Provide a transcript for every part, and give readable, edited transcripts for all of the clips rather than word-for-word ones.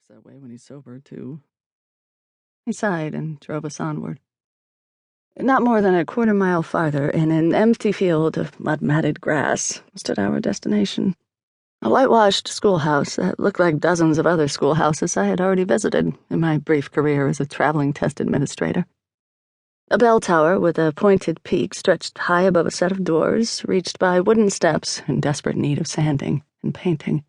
acts that way when he's sober, too. He sighed and drove us onward. Not more than a quarter-mile farther, in an empty field of mud-matted grass, stood our destination. A whitewashed schoolhouse that looked like dozens of other schoolhouses I had already visited in my brief career as a traveling test administrator. A bell tower with a pointed peak stretched high above a set of doors, reached by wooden steps in desperate need of sanding and painting.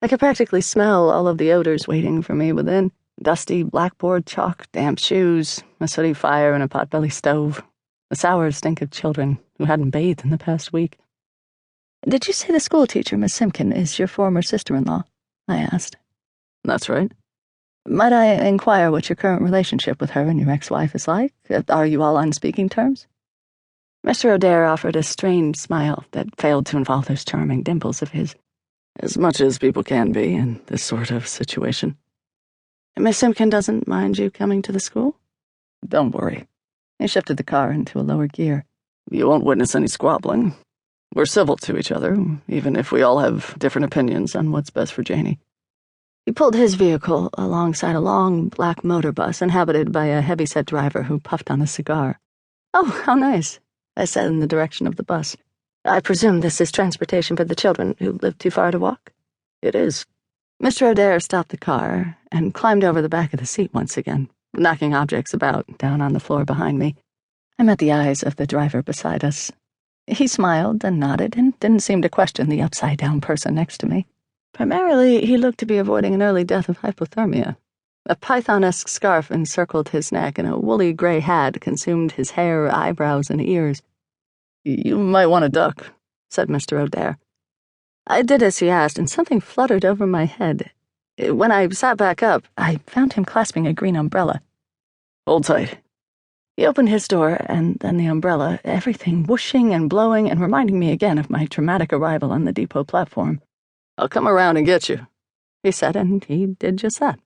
I could practically smell all of the odors waiting for me within. Dusty blackboard chalk, damp shoes, a sooty fire and a potbelly stove, the sour stink of children who hadn't bathed in the past week. "Did you say the schoolteacher, Miss Simpkin, is your former sister-in-law?" I asked. "That's right." "Might I inquire what your current relationship with her and your ex-wife is like? Are you all on speaking terms?" Mr. O'Dare offered a strange smile that failed to involve those charming dimples of his. "As much as people can be in this sort of situation." "Miss Simpkin doesn't mind you coming to the school?" "Don't worry." He shifted the car into a lower gear. "You won't witness any squabbling. We're civil to each other, even if we all have different opinions on what's best for Janie." He pulled his vehicle alongside a long black motor bus inhabited by a heavyset driver who puffed on a cigar. "Oh, how nice," I said in the direction of the bus. "I presume this is transportation for the children who live too far to walk?" "It is." Mr. O'Dare stopped the car and climbed over the back of the seat once again, knocking objects about down on the floor behind me. I met the eyes of the driver beside us. He smiled and nodded and didn't seem to question the upside-down person next to me. Primarily, he looked to be avoiding an early death of hypothermia. A python-esque scarf encircled his neck, and a woolly gray hat consumed his hair, eyebrows, and ears. "You might want to duck," said Mr. O'Dare. I did as he asked, and something fluttered over my head. When I sat back up, I found him clasping a green umbrella. "Hold tight." He opened his door, and then the umbrella, everything whooshing and blowing and reminding me again of my traumatic arrival on the depot platform. "I'll come around and get you," he said, and he did just that.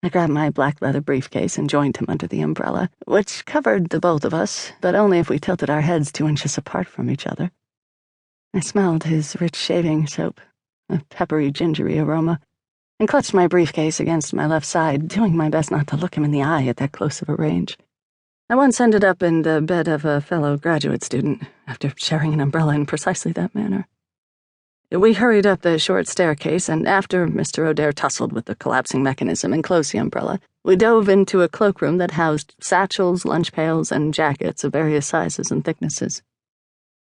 I grabbed my black leather briefcase and joined him under the umbrella, which covered the both of us, but only if we tilted our heads 2 inches apart from each other. I smelled his rich shaving soap, a peppery, gingery aroma, and clutched my briefcase against my left side, doing my best not to look him in the eye at that close of a range. I once ended up in the bed of a fellow graduate student after sharing an umbrella in precisely that manner. We hurried up the short staircase, and after Mr. O'Dare tussled with the collapsing mechanism and closed the umbrella, we dove into a cloakroom that housed satchels, lunch pails, and jackets of various sizes and thicknesses.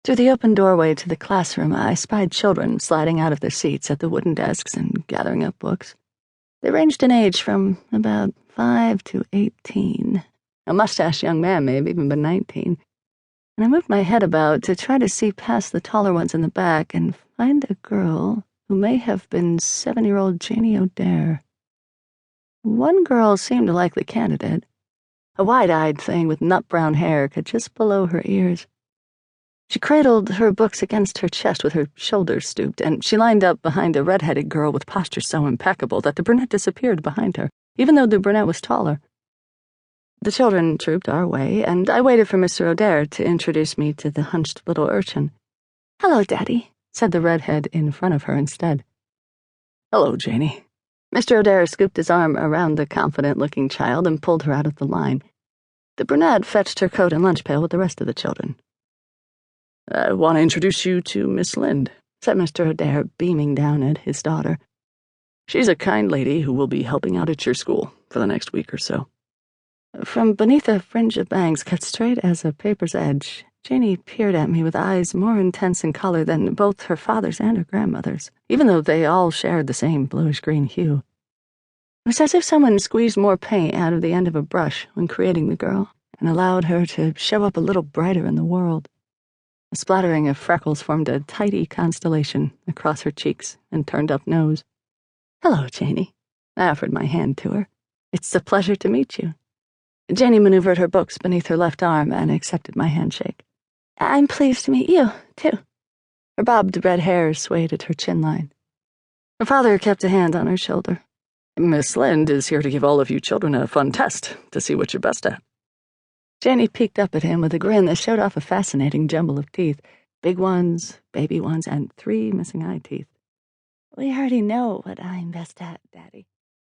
Through the open doorway to the classroom, I spied children sliding out of their seats at the wooden desks and gathering up books. They ranged in age from about 5 to 18. A mustached young man may have even been 19. And I moved my head about to try to see past the taller ones in the back and find a girl who may have been 7-year-old Janie O'Dare. One girl seemed a likely candidate. A wide-eyed thing with nut-brown hair cut just below her ears. She cradled her books against her chest with her shoulders stooped, and she lined up behind a red-headed girl with posture so impeccable that the brunette disappeared behind her, even though the brunette was taller. The children trooped our way, and I waited for Mr. O'Dare to introduce me to the hunched little urchin. "Hello, Daddy," said the redhead in front of her instead. "Hello, Janie." Mr. O'Dare scooped his arm around the confident-looking child and pulled her out of the line. The brunette fetched her coat and lunch pail with the rest of the children. "I want to introduce you to Miss Lind," said Mr. O'Dare, beaming down at his daughter. "She's a kind lady who will be helping out at your school for the next week or so." From beneath a fringe of bangs cut straight as a paper's edge, Janie peered at me with eyes more intense in color than both her father's and her grandmother's, even though they all shared the same bluish-green hue. It was as if someone squeezed more paint out of the end of a brush when creating the girl, and allowed her to show up a little brighter in the world. A splattering of freckles formed a tidy constellation across her cheeks and turned-up nose. "Hello, Janie." I offered my hand to her. "It's a pleasure to meet you." Janie maneuvered her books beneath her left arm and accepted my handshake. "I'm pleased to meet you, too." Her bobbed red hair swayed at her chin line. Her father kept a hand on her shoulder. "Miss Lind is here to give all of you children a fun test to see what you're best at." Janie peeked up at him with a grin that showed off a fascinating jumble of teeth, big ones, baby ones, and 3 missing eye teeth. "We already know what I'm best at, Daddy."